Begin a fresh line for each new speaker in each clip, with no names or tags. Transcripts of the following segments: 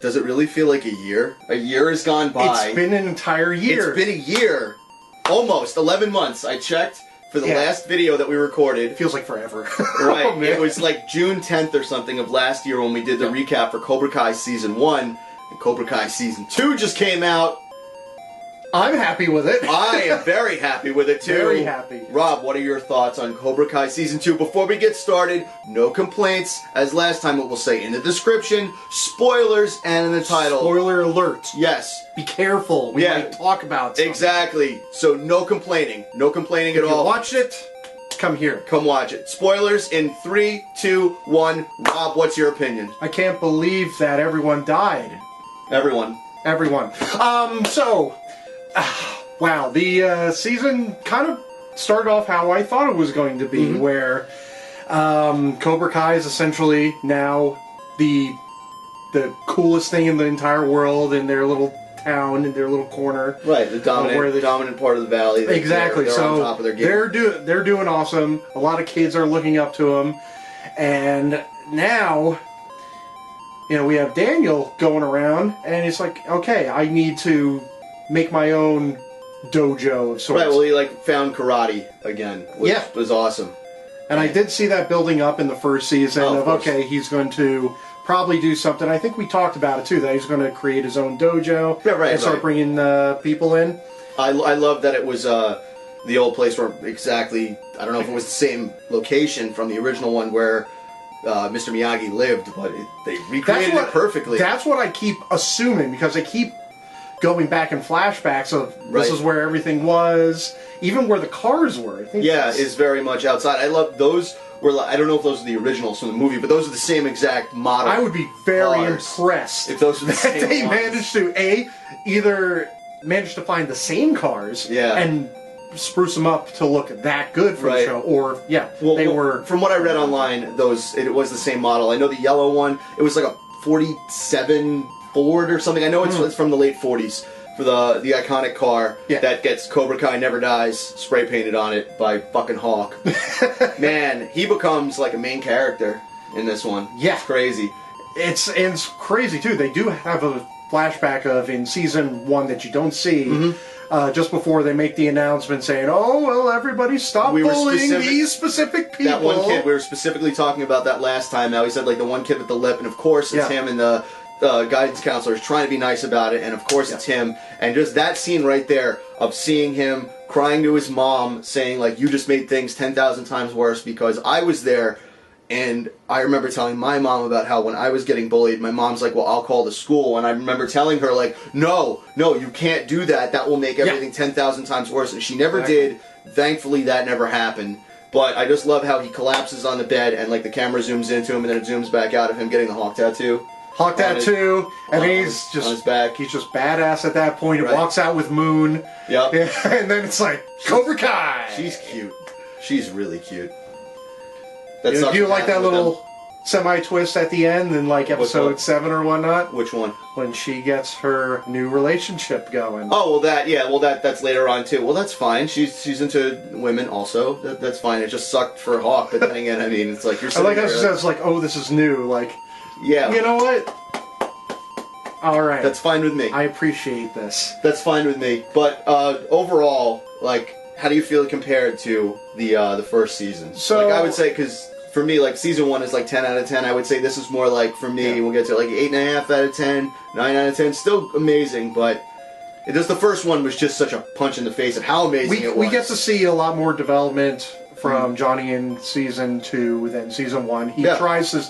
does it really feel like a year? A year has gone by.
It's been an entire year.
It's been a year. Almost 11 months. I checked for the last video that we recorded.
It feels like forever.
Right.
Oh, man.
It was like June 10th or something of last year when we did the recap for Cobra Kai Season 1. And Cobra Kai Season 2 just came out.
I'm happy with it.
I am very happy with it, too.
Very happy.
Rob, what are your thoughts on Cobra Kai Season 2? Before we get started, no complaints. As last time, it will say in the description, spoilers, and in the title.
Spoiler alert.
Yes.
Be careful. We might talk about something.
Exactly. So no complaining. No complaining at all.
If you watched it, come here.
Come watch it. Spoilers in 3, 2, 1. Rob, what's your opinion?
I can't believe that everyone died.
Everyone.
Wow, the season kind of started off how I thought it was going to be, where Cobra Kai is essentially now the coolest thing in the entire world in their little town, in their little corner.
Right, the dominant part of the valley.
Exactly.
They're on top of their game.
They're doing awesome. A lot of kids are looking up to them, and now, you know, we have Daniel going around, and it's like, okay, I need to make my own dojo of sorts.
Right, well, he found karate again, which was awesome.
And I did see that building up in the first season okay, he's going to probably do something. I think we talked about it too, that he's going to create his own dojo and start bringing people in.
I love that it was the old place where exactly, I don't know if it was the same location from the original one where Mr. Miyagi lived, but they recreated it perfectly.
That's what I keep assuming, because they keep going back in flashbacks of this is where everything was, even where the cars were. I think
is very much outside. I love those. I don't know if those are the originals from the movie, but those are the same exact model.
I would be very impressed
if those were the same
that they
ones.
managed to either manage to find the same cars and spruce them up to look that good for the show, or they were.
From what I read online, it was the same model. I know the yellow one. It was like a 47 Ford or something. I know it's from the late 40s for the iconic car that gets Cobra Kai Never Dies spray painted on it by fucking Hawk. Man, he becomes like a main character in this one. Yeah. It's crazy.
It's crazy too. They do have a flashback of in season 1 that you don't see just before they make the announcement saying, oh, well, everybody stop bullying these specific people.
That one kid, we were specifically talking about that last time. Now he said like the one kid with the lip, and of course it's him and the guidance counselor is trying to be nice about it, and of course it's him. And just that scene right there of seeing him crying to his mom, saying like, you just made things 10,000 times worse, because I was there. And I remember telling my mom about how when I was getting bullied, my mom's like, well, I'll call the school. And I remember telling her, like, no, you can't do that. That will make everything 10,000 times worse. And she never did. Thankfully, that never happened. But I just love how he collapses on the bed and, like, the camera zooms into him and then it zooms back out of him getting the Hawk tattoo.
Hawk tattoo, and he's just on his back. He's just badass at that point. He walks out with Moon.
Yep.
And then it's like, Cobra Kai!
She's cute. She's really cute.
Do you like that little semi-twist at the end in like episode 7 or whatnot?
Which one?
When she gets her new relationship going.
Oh, well, that's later on too. Well, that's fine. She's into women also. That's fine. It just sucked for Hawk, but then again, I mean, it's like you're.
I like how she says like, "Oh, this is new." Like, yeah. You know what? All right.
That's fine with me.
I appreciate this.
That's fine with me. But overall, like, how do you feel compared to the first season? So, like, I would say, because for me, like, season 1 is like 10 out of 10. I would say this is more like, for me, we'll get to like 8.5 out of 10, 9 out of 10. Still amazing, but the first one was just such a punch in the face of how amazing it was.
We get to see a lot more development from Johnny in season 2 than season 1. He tries to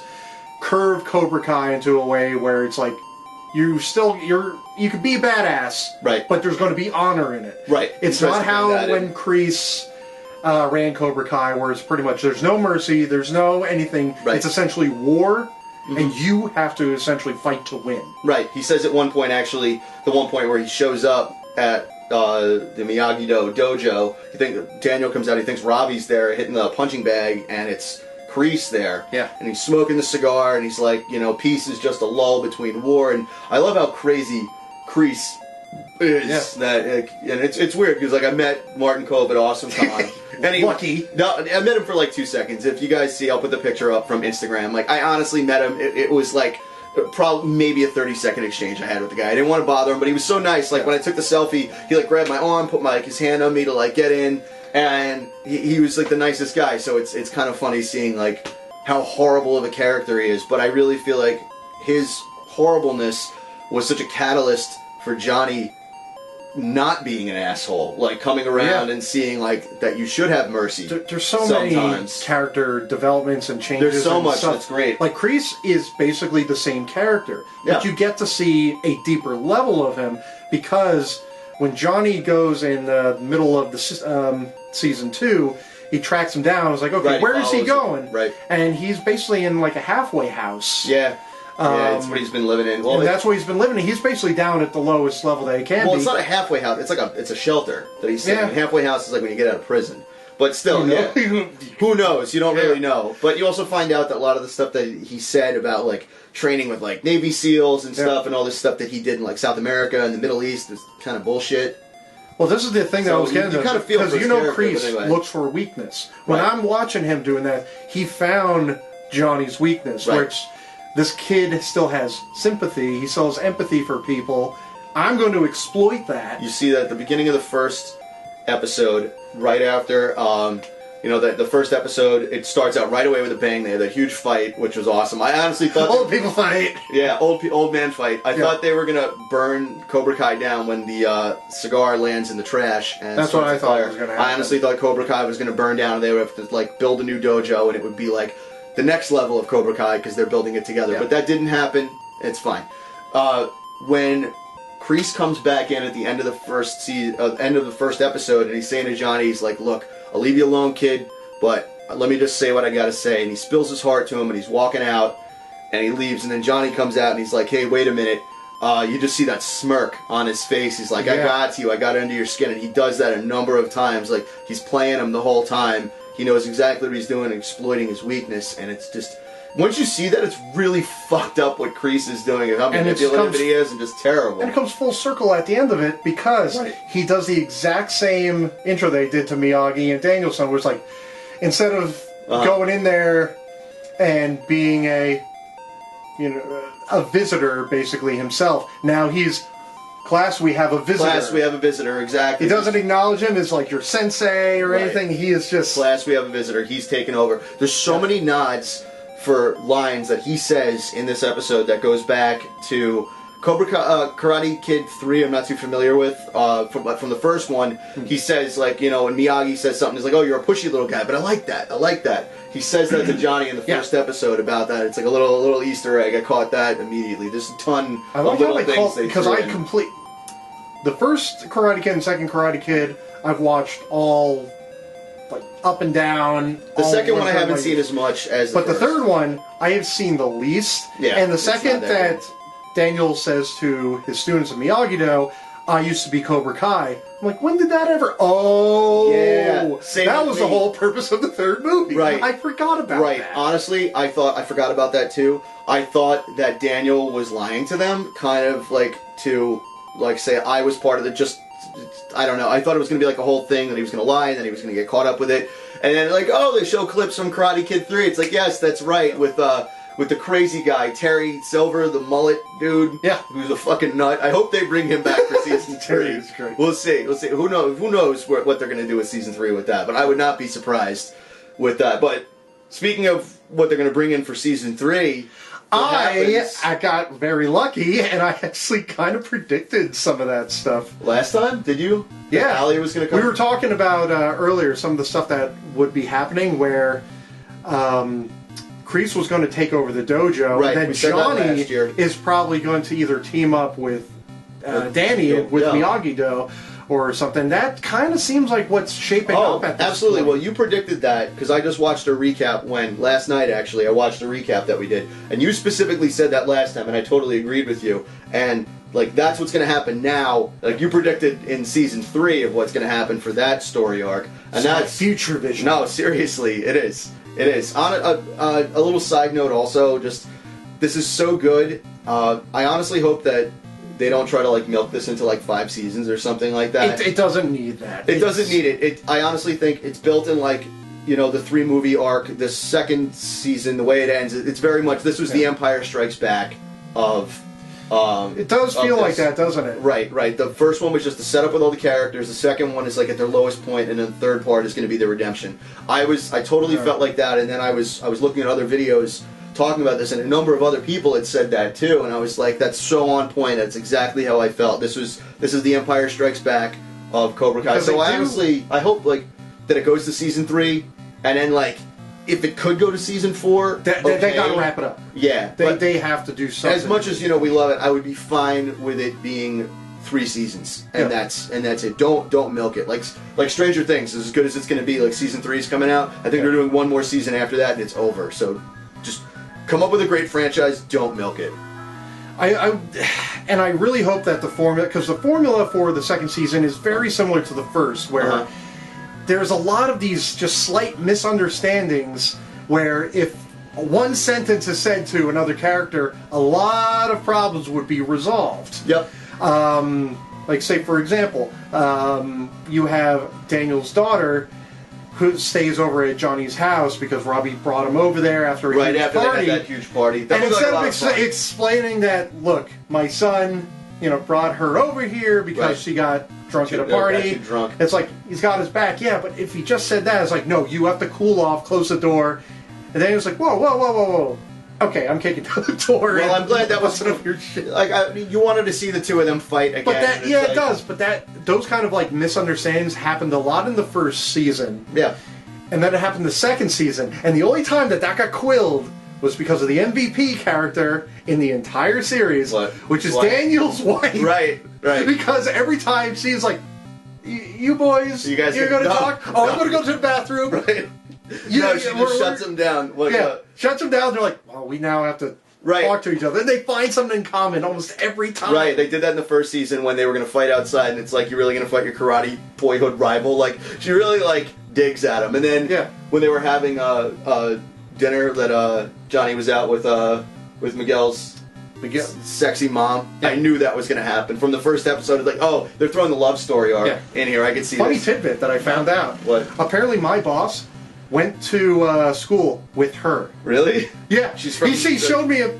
curve Cobra Kai into a way where it's like, you could be badass, right? But there's going to be honor in it, right? It's not how when Kreese ran Cobra Kai, where it's pretty much there's no mercy, there's no anything. Right. It's essentially war, and you have to essentially fight to win.
Right. He says at one point, actually, the one point where he shows up at the Miyagi-Do dojo, Daniel comes out, he thinks Robbie's there hitting the punching bag, and it's Kreese there. Yeah. And he's smoking the cigar, and he's like, peace is just a lull between war. And I love how crazy Kreese is. And it's weird, because like I met Martin Kove at Awesome Con. And
Lucky.
No, I met him for like 2 seconds. If you guys see, I'll put the picture up from Instagram. Like, I honestly met him. It was like probably maybe a 30-second exchange I had with the guy. I didn't want to bother him, but he was so nice. Like when I took the selfie, he like grabbed my arm, put my his hand on me to like get in, and he was like the nicest guy. So it's kind of funny seeing like how horrible of a character he is. But I really feel like his horribleness was such a catalyst for Johnny not being an asshole, like coming around and seeing like that you should have mercy.
There's so many character developments and changes.
There's so
and
much
stuff.
that's great.
Like Kreese is basically the same character, but you get to see a deeper level of him because when Johnny goes in the middle of the season 2, he tracks him down. I was like, okay, where is he going?
Right.
And he's basically in like a halfway house.
Yeah. Yeah, it's what he's been living in. Well,
and that's what he's been living in. He's basically down at the lowest level that he can be.
Well, it's not a halfway house. It's like it's a shelter that he's in. Halfway house is like when you get out of prison. But still, who knows? You don't really know. But you also find out that a lot of the stuff that he said about like training with like Navy SEALs and stuff and all this stuff that he did in like South America and the Middle East is kind of bullshit.
Well, this is the thing that I was getting to.
Kind of feel
because Kreese looks for weakness. When I'm watching him doing that, he found Johnny's weakness, which this kid still has sympathy. He still has empathy for people. I'm going to exploit that.
You see that at the beginning of the first episode, right after, the first episode, it starts out right away with a bang. They had a huge fight, which was awesome. I honestly thought...
Old people fight!
Yeah, old man fight. I thought they were going to burn Cobra Kai down when the cigar lands in the trash. And
that's what I thought was going to happen.
I honestly thought Cobra Kai was going to burn down and they would have to like build a new dojo and it would be like the next level of Cobra Kai because they're building it together. But that didn't happen. It's fine. When Kreese comes back in at the end of the first episode and he's saying to Johnny, he's like, look, I'll leave you alone, kid, but let me just say what I gotta say. And he spills his heart to him and he's walking out and he leaves and then Johnny comes out and he's like, hey, wait a minute. You just see that smirk on his face. He's like, I got you. I got under your skin. And he does that a number of times. Like, he's playing him the whole time. He knows exactly what he's doing, exploiting his weakness, and it's just... Once you see that, it's really fucked up what Kreese is doing and how manipulative he is and just terrible.
And it comes full circle at the end of it because he does the exact same intro they did to Miyagi and Danielson, where it's like, instead of going in there and being a visitor, basically, himself, now he's... Class, we have a visitor.
Class, we have a visitor, exactly.
He doesn't acknowledge him as like your sensei or anything. He is just...
Class, we have a visitor. He's taken over. There's so many nods for lines that he says in this episode that goes back to Karate Kid 3, I'm not too familiar with. From the first one, he says, like, when Miyagi says something, he's like, oh, you're a pushy little guy, but I like that. I like that. He says that to Johnny in the first episode about that. It's like a little Easter egg. I caught that immediately. There's a ton of little things they
because the first Karate Kid and second Karate Kid, I've watched all, like, up and down.
The second one I haven't seen as much as the first.
But the third one, I have seen the least. Yeah, and the second that Daniel says to his students in Miyagi-Do, I used to be Cobra Kai. I'm like, when did that ever... Oh! Yeah. That was the whole purpose of the third movie.
Right.
I forgot about that.
Right. Honestly, I forgot about that too. I thought that Daniel was lying to them, kind of like to... like say I was part of the I don't know. I thought it was going to be like a whole thing that he was going to lie and then he was going to get caught up with it. And then like, oh, they show clips from Karate Kid 3. It's like, yes, that's right, with the crazy guy, Terry Silver, the mullet dude.
Yeah.
Who's a fucking nut. I hope they bring him back for season 3.
Terry is great.
We'll see. Who knows what they're going to do with season 3 with that. But I would not be surprised with that. But speaking of what they're going to bring in for season 3...
I got very lucky, and I actually kind of predicted some of that stuff.
Last time? Did you?
Yeah.
Ali was going to come?
We were talking about earlier some of the stuff that would be happening where Kreese was going to take over the dojo,
right.
and then Johnny is probably going to either team up with Danny with Miyagi-Do or something. That kind of seems like what's shaping up at this
absolutely.
point.
Well, you predicted that because I just watched a recap last night, actually. I watched a recap that we did, and you specifically said that last time, and I totally agreed with you. And, like, that's what's going to happen now. Like, you predicted in season 3 of what's going to happen for that story arc. And that's
future vision.
No, seriously, it is. It is. On a little side note also, just, this is so good. I honestly hope that they don't try to like milk this into like 5 seasons or something like that.
It doesn't need that.
It doesn't need it. I honestly think it's built in like, the 3-movie arc. The second season, the way it ends, it's very much, this was The Empire Strikes Back of.
It does feel like that, doesn't it?
Right, right. The first one was just the setup with all the characters. The second one is like at their lowest point, and then the third part is going to be the redemption. I totally felt like that, and then I was looking at other videos talking about this, and a number of other people had said that too, and I was like, that's so on point. That's exactly how I felt. This is the Empire Strikes Back of Cobra Kai. So I hope like that it goes to season 3, and then like. If it could go to season 4,
they got to wrap it up.
Yeah,
they have to do something.
As much as we love it, I would be fine with it being 3 seasons, and that's it. Don't milk it. Like Stranger Things is as good as it's going to be. Like season 3 is coming out. I think they're doing one more season after that, and it's over. So just come up with a great franchise. Don't milk it.
I really hope that the formula, because the formula for the second season is very similar to the first, where. There's a lot of these just slight misunderstandings where if one sentence is said to another character, a lot of problems would be resolved.
Yep.
Like, say, for example, you have Daniel's daughter who stays over at Johnny's house because Robbie brought him over there after a huge party.
They had that huge party. That
and
was
instead
like
of explaining that, look, my son, brought her over here because she got drunk at a party. It's like, he's got his back, yeah, but if he just said that, it's like, no, you have to cool off, close the door. And then he was like, whoa, whoa, whoa, whoa, whoa. Okay, I'm kicking down the door.
Well, I'm glad that was
your shit.
Like, you wanted to see the two of them fight again.
But it does. But those kind of like misunderstandings happened a lot in the first season.
Yeah.
And then it happened the second season. And the only time that got quilled was because of the MVP character in the entire series, which is Daniel's wife.
Right.
Because every time she's like, you boys, you're going to talk? Oh, I'm going to go to the bathroom.
Right. She just shuts them down.
Shuts them down. They're like, well, we now have to talk to each other. And they find something in common almost every time.
Right, they did that in the first season when they were going to fight outside, and it's like, you're really going to fight your karate boyhood rival? Like, she really, digs at him. And then when they were having dinner that Johnny was out with Miguel's sexy mom, I knew that was going to happen. From the first episode, it's like, oh, they're throwing the love story arc in here. I could see
Funny tidbit that I found out.
What?
Apparently my boss went to school with her.
Really?
Yeah.
She's from...
He showed me a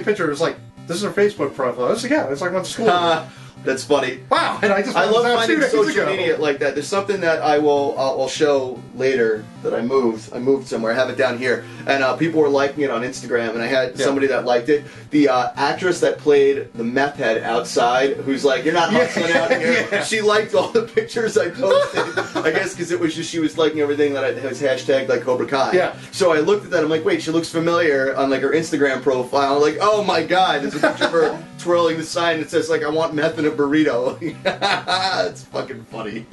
picture. It was like, this is her Facebook profile. I was like, yeah, it's like went to school.
That's funny.
Wow, and I
love finding social media like that. There's something that I'll show later that I moved somewhere. I have it down here, and people were liking it on Instagram, and I had somebody that liked it. The actress that played the meth head outside, who's like, you're not hustling out here. She liked all the pictures I posted. I guess because it was just she was liking everything that was hashtagged like Cobra Kai.
Yeah.
So I looked at that. I'm like, wait, she looks familiar on like her Instagram profile. I'm like, oh my god, there's a picture of her twirling the sign that says like, I want meth in a burrito. It's fucking funny.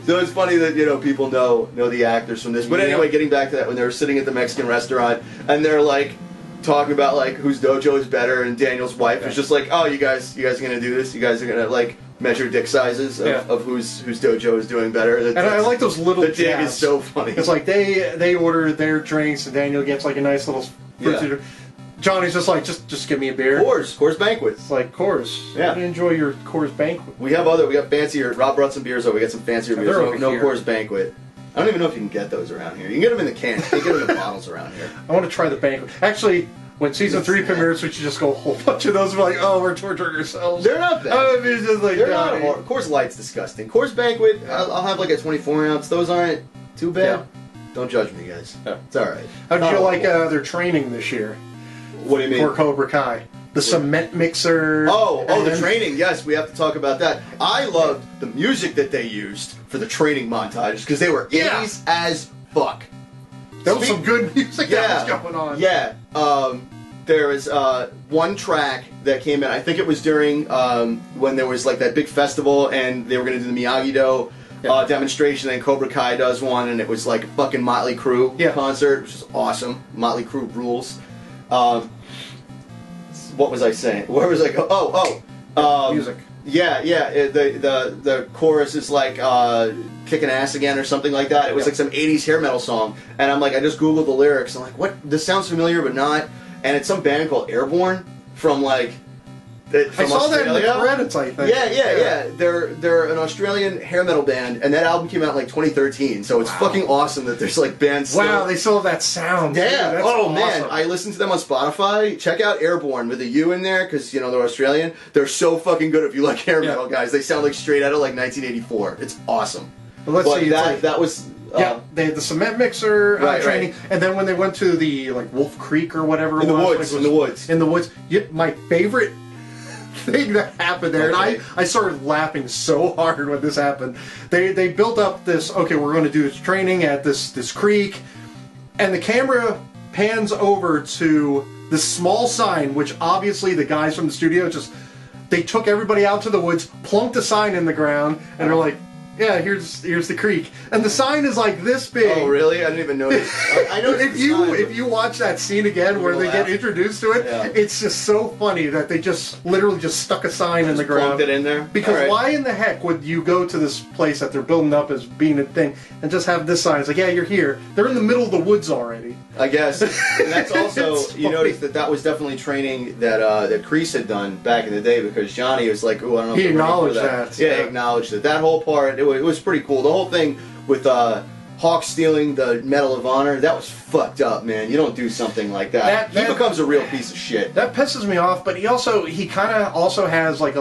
So it's funny that people know the actors from this. But anyway, getting back to that, when they were sitting at the Mexican restaurant and they're like talking about like whose dojo is better, and Daniel's wife is just like, oh, you guys are gonna do this? You guys are gonna like measure dick sizes of whose dojo is doing better?
And I like those little jabs.
The dig is so funny.
It's like they order their drinks and Daniel gets like a nice little fruit. Johnny's just like, just give me a beer.
Coors Banquet.
It's like, Coors.
Yeah.
Enjoy your Coors Banquet.
We got fancier. Rob brought some beers over. We got some fancier beers. No Coors Banquet. I don't even know if you can get those around here. You can get them in the cans. You can get them in bottles around here.
I want to try the Banquet. Actually, when season 3 premieres, we should just go a whole bunch of those. We're like, oh, we're torturing ourselves.
They're not bad.
I mean, just like,
they're not hard. Coors Light's disgusting. Coors Banquet, I'll have like a 24 ounce. Those aren't too bad. Don't judge me, guys. It's all right.
How did you like their training this year?
What do you mean?
For Cobra Kai. The cement mixer.
The training. Yes, we have to talk about that. I loved the music that they used for the training montages because they were 80s as fuck.
There was some good music that was going on.
Yeah. There was one track that came in. I think it was during when there was like that big festival and they were going to do the Miyagi-Do demonstration, and Cobra Kai does one, and it was like a fucking Motley Crue concert, which is awesome. Motley Crue rules. What was I saying? Where was I going?
Music.
Yeah. The chorus is like kicking ass again or something like that. It was like some 80s hair metal song, and I'm like, I just googled the lyrics. I'm like, what? This sounds familiar, but not. And it's some band called Airborne from like
I saw that in the credits, I think.
Yeah. They're an Australian hair metal band, and that album came out in like 2013. So it's fucking awesome that there's like bands.
Wow, they still have that sound.
Yeah.
Dude,
awesome.
Man,
I listened to them on Spotify. Check out Airborne with a U in there because they're Australian. They're so fucking good if you like hair metal, guys. They sound like straight out of like 1984. It's awesome.
Well, let's see.
That was.
They had the cement mixer training, and then when they went to the Wolf Creek or whatever
in the woods.
My favorite thing that happened there, and I started laughing so hard when this happened. They built up this. Okay, we're going to do this training at this creek, and the camera pans over to this small sign, which obviously the guys from the studio they took everybody out to the woods, plunked a sign in the ground, and they're like, yeah, here's the creek, and the sign is like this big.
Oh, really? I didn't even notice. I know
if you watch that scene again where they get introduced to it, it's just so funny that they just literally just stuck a sign in the ground.
Plunked it in there.
Because why in the heck would you go to this place that they're building up as being a thing and just have this sign? It's like, yeah, you're here. They're in the middle of the woods already.
I guess, and that's also you notice that was definitely training that Kreese had done back in the day because Johnny was like, oh, I don't know.
He acknowledged that.
Yeah, he acknowledged it. That whole part, it was pretty cool. The whole thing with Hawk stealing the Medal of Honor, that was fucked up, man. You don't do something like that. He becomes a real piece of shit.
That pisses me off, but he kind of also has like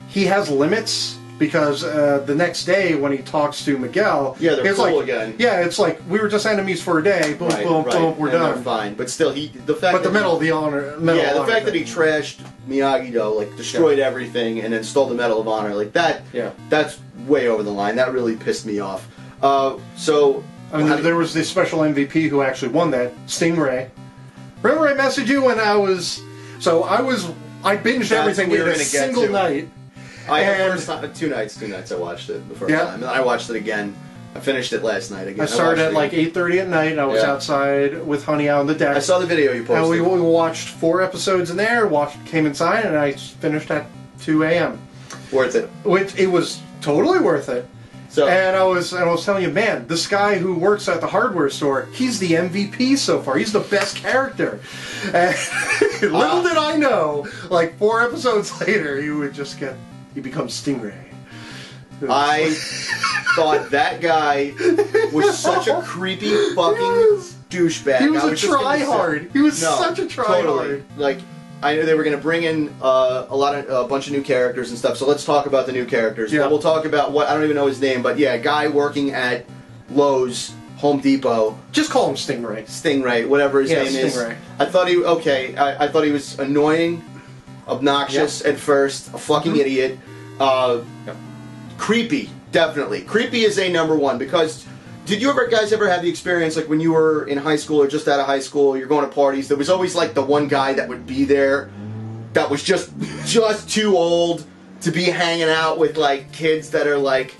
he has limits. Because the next day when he talks to Miguel,
they're cool again.
Yeah, it's like we were just enemies for a day. Boom, boom, we're done.
They're fine, but still, the
Medal of Honor.
The fact that he trashed Miyagi-Do, like destroyed everything, and then stole the Medal of Honor, like that. Yeah, that's way over the line. That really pissed me off.
There was the special MVP who actually won that, Stingray. Remember I messaged you when I binged everything in a single night.
Two nights I watched it the first time, and then I watched it again. I finished it last night again.
I started at like 8:30 at night. I was outside with Honey out on the deck.
I saw the video you posted.
And we watched 4 episodes in there. Came inside, and I finished at 2 a.m.
Worth it.
It was totally worth it.
So,
and I was telling you, man, this guy who works at the hardware store, he's the MVP so far. He's the best character. And little did I know, like 4 episodes later, he becomes Stingray.
I thought that guy was such a creepy fucking douchebag.
He was a try-hard. He was such a try-hard.
Totally. Like, I knew they were going to bring in a bunch of new characters and stuff, so let's talk about the new characters. Yeah. We'll talk about I don't even know his name, but yeah, a guy working at Lowe's, Home Depot.
Just call him Stingray.
Stingray, whatever his name
Stingray.
is. I thought he was annoying, obnoxious at first, a fucking idiot. Creepy, definitely. Creepy is a number one because did you guys ever have the experience like when you were in high school or just out of high school, you're going to parties, there was always like the one guy that would be there that was just too old to be hanging out with like kids that are like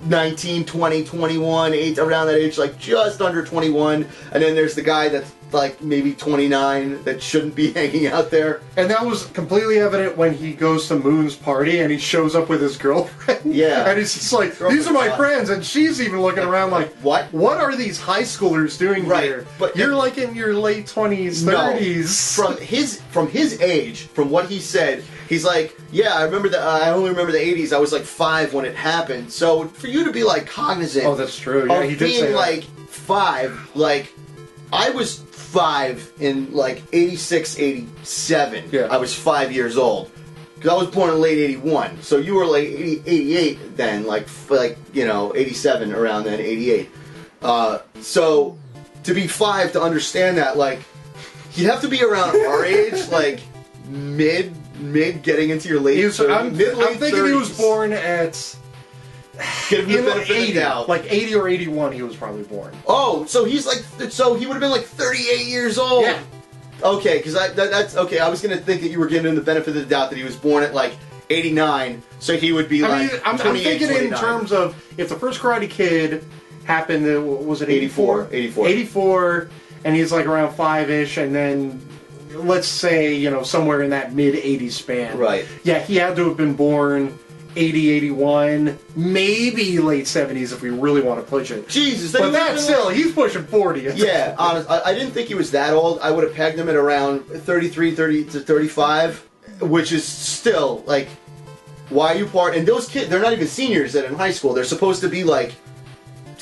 19, 20, 21, around that age, like just under 21, and then there's the guy that's like maybe 29 that shouldn't be hanging out there.
And that was completely evident when he goes to Moon's party and he shows up with his girlfriend.
Yeah.
And he's just like, these are my friends, and she's even looking around like, What are these high schoolers doing here? But you're like in your late 20s, 30s.
No, from his age, from what he said, he's like, yeah, I only remember the 80s. I was like 5 when it happened. So for you to be like cognizant,
that's true. Yeah,
he did say like 5, like I was 5 in like 86, 87. Yeah. I was 5 years old because I was born in late 81. So you were like 88 then, like 87 around then, 88. So to be 5 to understand that, like you'd have to be around our age, like mid getting into your late 30s.
I'm thinking 30s. He was born at
give him the benefit of the doubt.
Like 80 or 81 he was probably born.
Oh, so he would have been like 38 years old.
Yeah.
Okay, because that's okay. I was going to think that you were giving him the benefit of the doubt that he was born at like 89, so he would be I'm
thinking 29. In terms of if the first Karate Kid happened, was it 84? 84, and he's like around 5-ish, and then let's say, somewhere in that mid-80s span.
Right.
Yeah, he had to have been born 80, 81, maybe late 70s if we really want to push it.
Jesus.
But that's still, he's pushing 40.
Yeah, honest. I didn't think he was that old. I would have pegged him at around 33, 30 to 35. which is still like, why are you part? And those kids, they're not even seniors in high school. They're supposed to be like,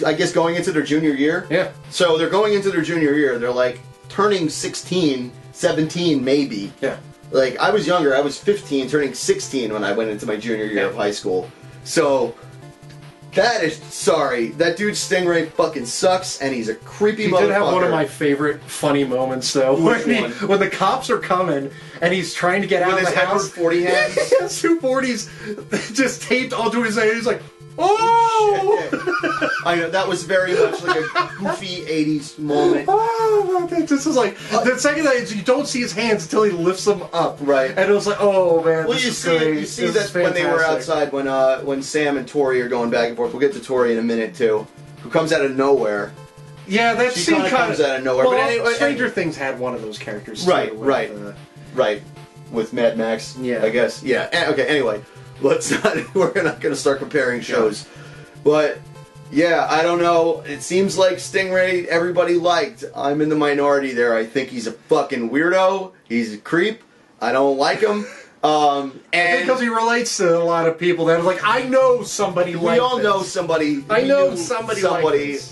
I guess, going into their junior year.
Yeah.
So they're going into their junior year. They're like turning 16, 17 maybe.
Yeah.
Like, I was younger. I was 15, turning 16 when I went into my junior year of high school. So, that dude Stingray fucking sucks, and he's a creepy motherfucker.
He did have one of my favorite funny moments, though. When the cops are coming, and he's trying to get out of the house.
Edward 40 hands?
He has 2 40s just taped onto his head. He's like, oh!
Shit. I know, that was very much like a goofy 80s moment.
Oh, this is like, the second that you don't see his hands until he lifts them up.
Right.
And it was like, oh man,
well, you see that when they were outside, when Sam and Tori are going back and forth. We'll get to Tori in a minute, too. Who comes out of nowhere.
Yeah, that scene kind of
comes out of nowhere.
Well,
but anyway,
Stranger Things had one of those characters.
Right,
too,
right. With Mad Max,
yeah.
I guess. Yeah, okay, anyway. We're not going to start comparing shows. But, yeah, I don't know. It seems like Stingray everybody liked. I'm in the minority there. I think he's a fucking weirdo. He's a creep. I don't like him.
And because he relates to a lot of people that are like, I know somebody like
We all know somebody.
I know somebody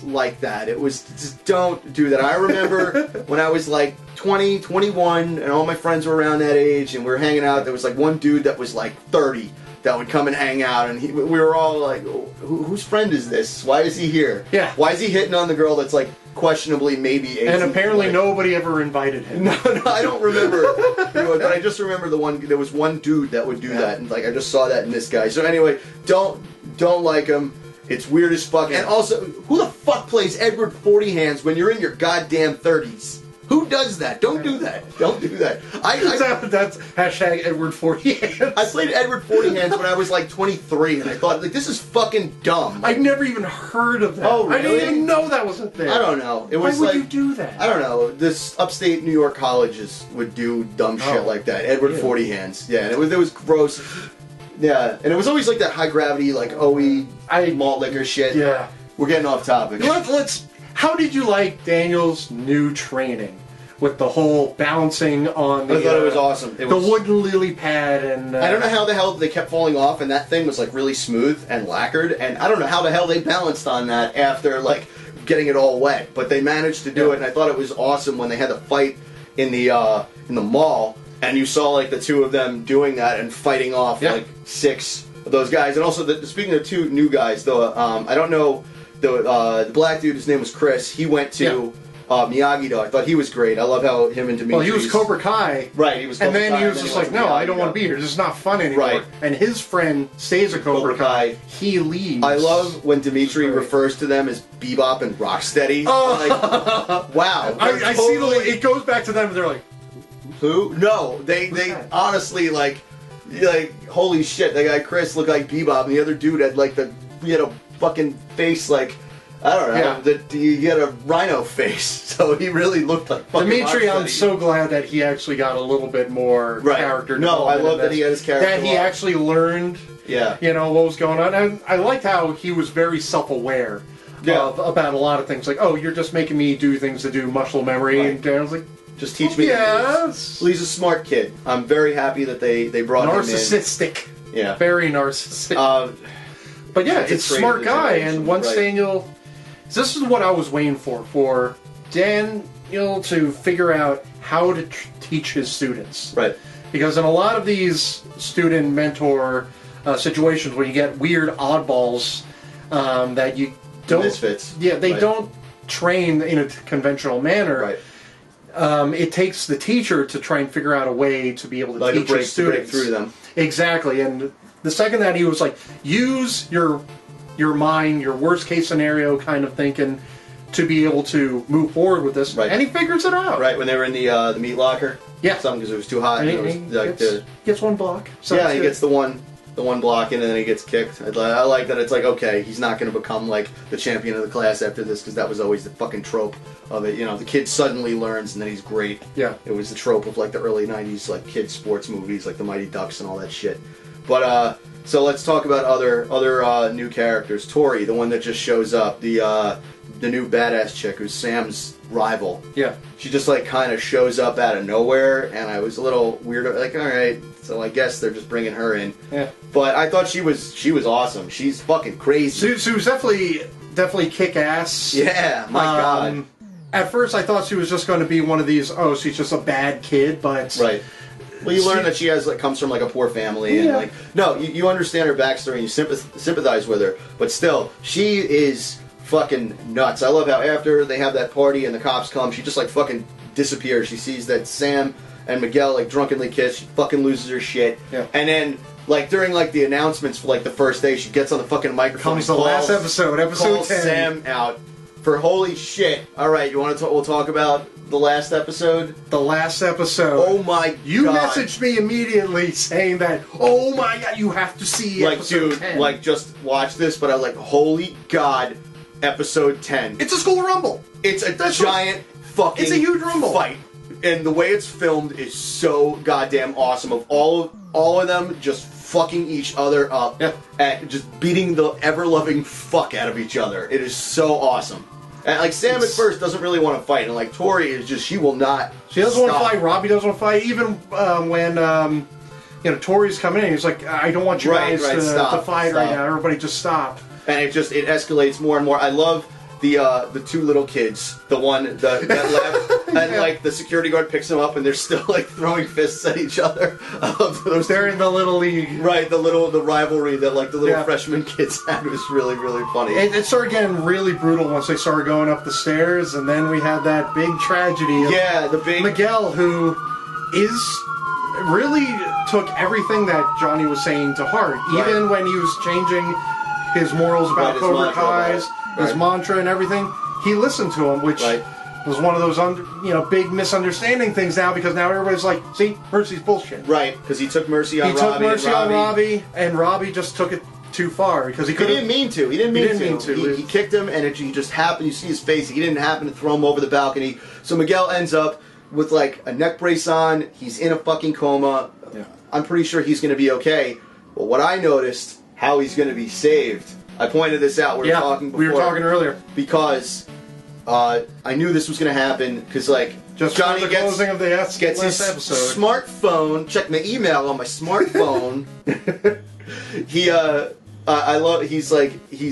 like that. It was, just don't do that. I remember when I was like 20, 21, and all my friends were around that age, and we were hanging out. There was like one dude that was like 30 that would come and hang out, and we were all like, whose friend is this? Why is he here?
Yeah.
Why is he hitting on the girl that's like questionably maybe 18?
And apparently nobody ever invited him.
No, I don't remember. But I just remember there was one dude that would do that, and like I just saw that in this guy. So anyway, don't like him. It's weird as fuck. And also, who the fuck plays Edward 40 Hands when you're in your goddamn 30s? Who does that? Don't do that. Don't do that.
That's hashtag Edward 40 Hands.
I played Edward 40 Hands when I was like 23, and I thought, like, this is fucking dumb.
I'd never even heard of that.
Oh, really?
I didn't even know that was a thing.
I don't know. It was
Why would
like,
you do that?
I don't know. This upstate New York colleges would do dumb shit like that. Edward 40 Hands. Yeah, and it was gross. Yeah, and it was always like that high gravity, like OE malt liquor shit.
Yeah.
We're getting off topic.
How did you like Daniel's new training with the whole balancing on the?
I thought it was awesome.
The wooden lily pad and.
I don't know how the hell they kept falling off, and that thing was like really smooth and lacquered, and I don't know how the hell they balanced on that after like getting it all wet, but they managed to do it, and I thought it was awesome when they had the fight in the mall, and you saw like the two of them doing that and fighting off like 6 of those guys, and also speaking of 2 new guys, though, I don't know. The black dude, his name was Chris. He went to Miyagi-Do. I thought he was great. I love how him and Dimitri.
Well, he was Cobra Kai.
Right, he was Cobra Kai.
And then he was just like, no, I don't want to be here. This is not fun anymore.
Right.
And his friend stays a Cobra Kai. He leaves.
I love when Dimitri refers to them as Bebop and Rocksteady.
Oh.
Like, wow.
I see it goes back to them and they're like,
who? No, they honestly like holy shit, that guy Chris looked like Bebop, and the other dude had like he had a fucking face like, I don't know, he had a rhino face, so he really looked like fucking
Dimitri.
Rocksteady.
I'm so glad that he actually got a little bit more character.
No, I love that he had his character.
That he actually learned, what was going on. And I liked how he was very self-aware about a lot of things. Like, oh, you're just making me do things to do muscle memory. Right. And I was like,
just teach me.
Yes.
Well, he's a smart kid. I'm very happy that they brought him in.
Narcissistic.
Yeah.
Very narcissistic. But yeah, it's a smart guy. And once Daniel... This is what I was waiting for Daniel to figure out how to teach his students.
Right.
Because in a lot of these student-mentor situations where you get weird oddballs that you don't...
Misfits.
Yeah, they don't train in a conventional manner.
Right.
It takes the teacher to try and figure out a way to be able to teach his students.
To break through them.
Exactly. And the second that he was like, use your mind, your worst case scenario kind of thinking to be able to move forward with this. Right. And he figures it out.
Right, when they were in the meat locker.
Yeah.
Something because it was too hot. And
he gets 1 block.
He gets the one block in and then he gets kicked. I like that it's like, okay, he's not going to become like the champion of the class after this, because that was always the fucking trope of it. You know, the kid suddenly learns and then he's great.
Yeah.
It was the trope of like the early 90s like kids sports movies like the Mighty Ducks and all that shit. But so let's talk about other new characters. Tori, the one that just shows up, the the new badass chick who's Sam's rival.
Yeah.
She just like kind of shows up out of nowhere, and I was a little weird. Like, all right, so I guess they're just bringing her in.
Yeah.
But I thought she was awesome. She's fucking crazy.
She was definitely kick ass.
Yeah, my God.
At first, I thought she was just going to be one of these. Oh, she's just a bad kid, but
right. Well, you learn that she comes from like a poor family, and like no, you understand her backstory and you sympathize with her, but still, she is fucking nuts. I love how after they have that party and the cops come, she just like fucking disappears. She sees that Sam and Miguel like drunkenly kiss. She fucking loses her shit, and then like during like the announcements for like the first day, she gets on the fucking microphone.
Comes the last episode, episode 10.
Sam out for holy shit. All right, you want to? We'll talk about the last episode.
The last episode.
Oh my God!
You messaged me immediately saying that. Oh my God! You have to see
like,
episode
dude,
10.
like just watch this. But I was like, holy God, episode 10.
It's a school rumble.
It's a giant fucking.
It's a huge rumble
fight, and the way it's filmed is so goddamn awesome. Of all of them just fucking each other up and just beating the ever-loving fuck out of each other. It is so awesome. And like Sam at first doesn't really want to fight, and like Tori is just she will not.
She doesn't want to fight. Robbie doesn't want to fight. Even when Tori's coming in, he's like, I don't want you guys to fight right now. Everybody just stop.
And it escalates more and more. I love the two little kids, the one that left, and like the security guard picks them up, and they're still like throwing fists at each other.
They're in the little league,
right? The rivalry that like the little freshman kids had was really funny.
It started getting really brutal once they started going up the stairs, and then we had that big tragedy. Of
the big
Miguel, who really took everything that Johnny was saying to heart, even when he was changing his morals about Cobra Kai's. His mantra and everything, he listened to him, which was one of those big misunderstanding things now, because now everybody's like, see, Mercy's bullshit.
Right, because he took mercy on Robbie.
He took mercy on Robbie, and Robbie just took it too far, because he
didn't mean to. He didn't mean to. He kicked him, and he just happened, you see his face, he didn't happen to throw him over the balcony. So Miguel ends up with like a neck brace on, he's in a fucking coma. Yeah. I'm pretty sure he's going to be okay. But what I noticed, how he's going to be saved, I pointed this out. We were talking before.
We were talking earlier.
Because I knew this was going to happen. Because, like,
just
Johnny
gets his
episode. Smartphone. Check my email on my smartphone. He's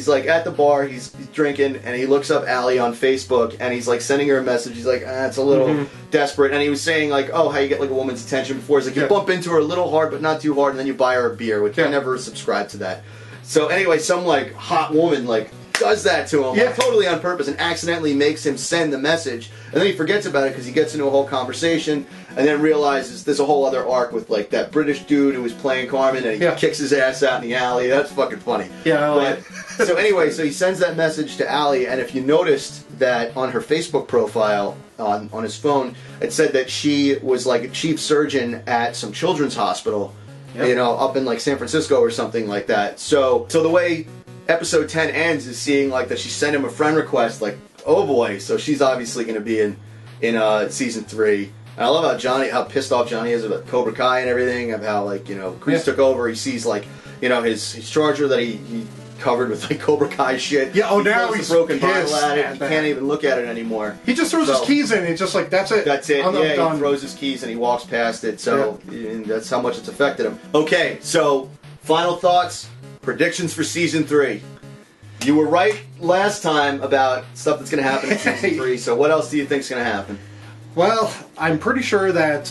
like at the bar. He's drinking, and he looks up Allie on Facebook, and he's like sending her a message. He's like, it's a little desperate, and he was saying like, oh, how you get like a woman's attention before. He's like, you bump into her a little hard, but not too hard, and then you buy her a beer. Which I never subscribed to that. So anyway, some like hot woman like does that to him, like, totally on purpose, and accidentally makes him send the message, and then he forgets about it because he gets into a whole conversation, and then realizes there's a whole other arc with like that British dude who was playing Carmen, and he kicks his ass out in the alley. That's fucking funny. So anyway, so he sends that message to Allie, and if you noticed that on her Facebook profile on his phone, it said that she was like a chief surgeon at some children's hospital. Up in like San Francisco or something like that. So the way episode 10 ends is seeing like that she sent him a friend request, like, oh boy, so she's obviously going to be in season 3. And I love how pissed off Johnny is about Cobra Kai and everything, of how like, Chris took over, he sees like, his charger that he covered with like Cobra Kai shit.
Yeah, now he's
a broken bottle at it. He can't even look at it anymore.
He just throws his keys in. He's just like, that's it.
That's it. He throws his keys and he walks past it. So and that's how much it's affected him. Okay, so final thoughts, predictions for season 3. You were right last time about stuff that's going to happen in season 3. So what else do you think's going to happen?
Well, I'm pretty sure that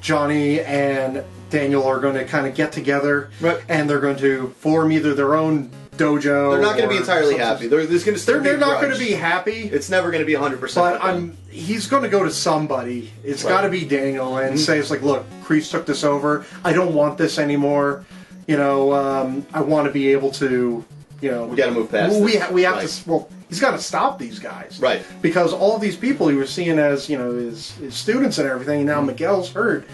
Johnny and Daniel are going to kind of get together, and they're going to form either their own dojo.
They're not going to be entirely happy. They're
not going to be happy.
It's never going to be 100%.
But he's going to go to somebody. It's got to be Daniel and say, it's like, look, Kreese took this over. I don't want this anymore. I want to be able to, we
got to move past this.
We have to. Well, he's got to stop these guys,
right?
Because all of these people he was seeing as his students and everything. And now Miguel's hurt.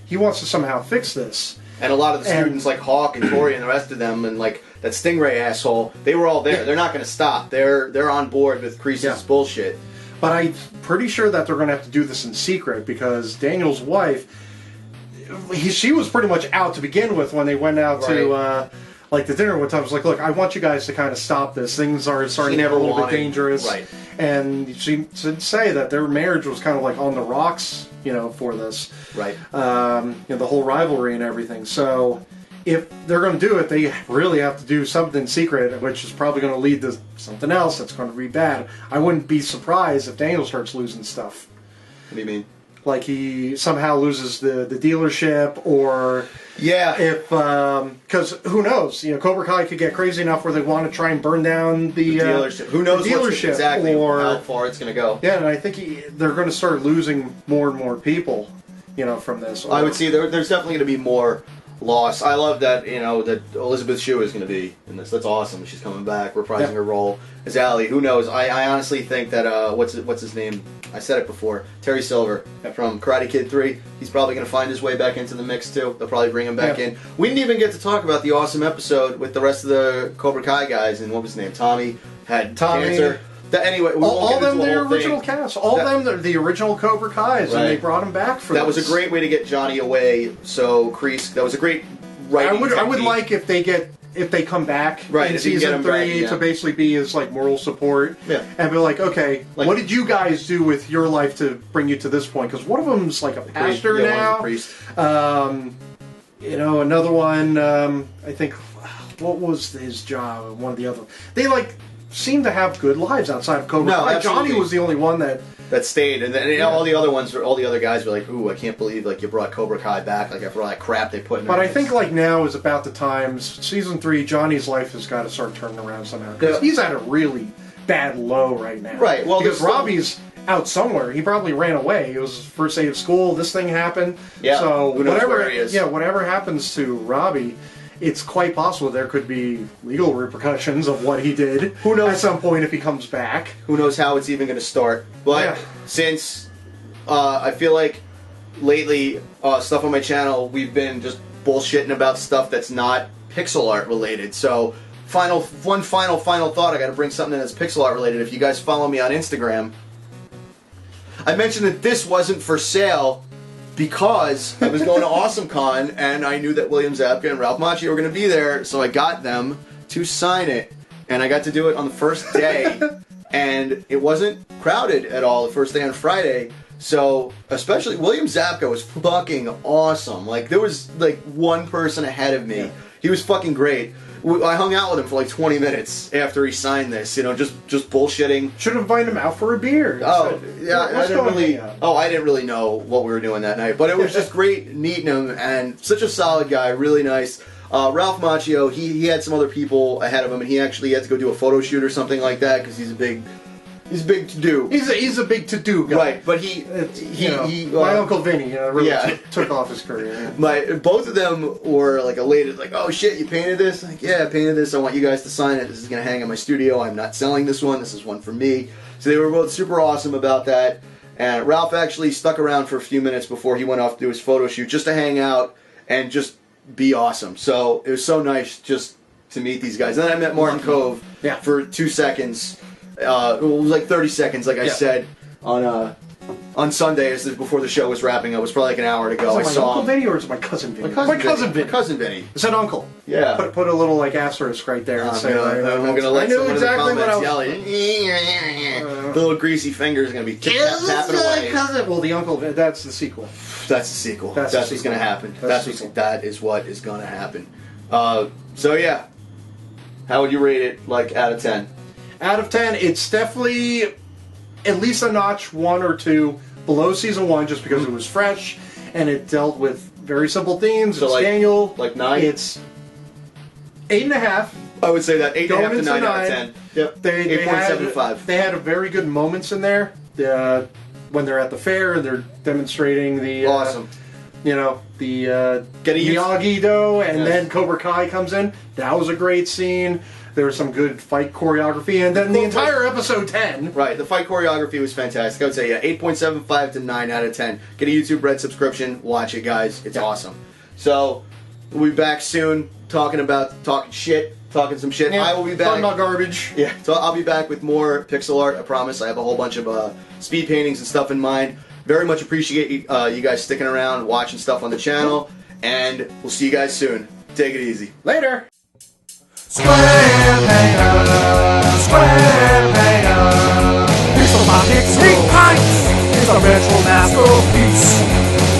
He wants to somehow fix this.
And a lot of the students, like Hawk and Tori and the rest of them, and like that Stingray asshole, they were all there. Yeah. They're not going to stop. They're on board with Kreese's bullshit.
But I'm pretty sure that they're going to have to do this in secret, because Daniel's wife, she was pretty much out to begin with when they went out to like the dinner one time, I was like, look, I want you guys to kind of stop this. Things are starting to get a little bit dangerous.
Right.
And she did say that their marriage was kind of like on the rocks, for this.
Right.
The whole rivalry and everything. So if they're going to do it, they really have to do something secret, which is probably going to lead to something else that's going to be bad. I wouldn't be surprised if Daniel starts losing stuff.
What do you mean?
Like he somehow loses the dealership, or if because who knows? Cobra Kai could get crazy enough where they want to try and burn down the
dealership. Who knows exactly
or
how far it's going to go?
Yeah, and I think they're going to start losing more and more people, from this.
I would see there's definitely going to be more loss. I love that that Elizabeth Shue is going to be in this. That's awesome. She's coming back, reprising her role as Allie. Who knows? I honestly think that what's his name? I said it before. Terry Silver from Karate Kid 3. He's probably going to find his way back into the mix too. They'll probably bring him back in. We didn't even get to talk about the awesome episode with the rest of the Cobra Kai guys. And what was his name? Tommy had cancer.
Anyway, all of them, their original cast. All of them, they're the original Cobra Kais, and they brought him back for
that. Was a great way to get Johnny away. So Kreese, that was a great writing.
I would like if they come back in season 3 to basically be his moral support, and be like, okay, what did you guys do with your life to bring you to this point? Because one of them's like a pastor now. Another one, I think, what was his job? One of the other, they seem to have good lives outside of Cobra Kai. Johnny was the only one that
stayed, and then all the other ones, all the other guys were like, "Ooh, I can't believe you brought Cobra Kai back after all that crap they put in."
But I think now is about the time. Season 3, Johnny's life has got to start turning around somehow, because he's at a really bad low right now.
Right. Well,
because Robbie's out somewhere. He probably ran away. It was his first day of school. This thing happened.
Yeah.
So
who knows where he is?
Whatever happens to Robbie, it's quite possible there could be legal repercussions of what he did. Who knows? At some point, if he comes back.
Who knows how it's even going to start. But since I feel like lately, stuff on my channel, we've been just bullshitting about stuff that's not pixel art related. So, final thought, I got to bring something in that's pixel art related. If you guys follow me on Instagram, I mentioned that this wasn't for sale because I was going to AwesomeCon and I knew that William Zabka and Ralph Macchio were going to be there, so I got them to sign it, and I got to do it on the first day, and it wasn't crowded at all the first day on Friday. So, especially William Zabka was fucking awesome. There was one person ahead of me. He was fucking great. I hung out with him for 20 minutes after he signed this, just bullshitting.
Should have invited him out for a beer.
Oh, yeah, I didn't really know what we were doing that night, but it was just great meeting him, and such a solid guy, really nice. Ralph Macchio, he had some other people ahead of him, and he actually had to go do a photo shoot or something like that, because he's big to do.
He's a big to do guy.
Right, but
my Uncle Vinny really took off his career.
Both of them were elated, oh shit, you painted this? Yeah, I painted this. I want you guys to sign it. This is gonna hang in my studio. I'm not selling this one. This is one for me. So they were both super awesome about that. And Ralph actually stuck around for a few minutes before he went off to do his photo shoot, just to hang out and just be awesome. So it was so nice just to meet these guys. And then I met Martin Cove for 2 seconds. It was 30 seconds, I said, on Sunday, before the show was wrapping up. It was probably an hour to go.
Is it my Uncle Vinny or is it my Cousin Vinny?
My cousin Vinny.
Is that Uncle?
Yeah.
Put a little asterisk right there and say,
I'm going to let someone
exactly
in the comments yell. The little greasy finger is going to be tapping away.
Well, the Uncle, that's the sequel.
That's the sequel. That's what's going to happen. That is what is going to happen. So yeah, how would you rate it, out of 10?
Out of 10, it's definitely at least a notch 1 or 2 below season 1, just because it was fresh and it dealt with very simple themes. So it's Daniel.
9?
It's 8.5.
I would say that 8.5 to 9 out of 10. Yep.
8.75. They had very good moments in there. When they're at the fair and they're demonstrating the
awesome.
The Miyagi-Do, and then Cobra Kai comes in. That was a great scene. There was some good fight choreography, and then the entire episode 10.
Right, the fight choreography was fantastic. I would say, 8.75 to 9 out of 10. Get a YouTube Red subscription. Watch it, guys. It's awesome. So, we'll be back soon talking some shit.
Yeah,
I will be back.
Talking about garbage.
Yeah, so I'll be back with more pixel art, I promise. I have a whole bunch of speed paintings and stuff in mind. Very much appreciate you guys sticking around, watching stuff on the channel, and we'll see you guys soon. Take it easy.
Later!
Squarepainter, Squarepainter. Pixel pixel pints is a retro masterpiece.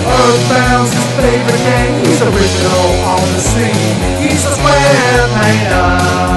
Earthbound's his favorite game. He's original on the scene. He's a Squarepainter.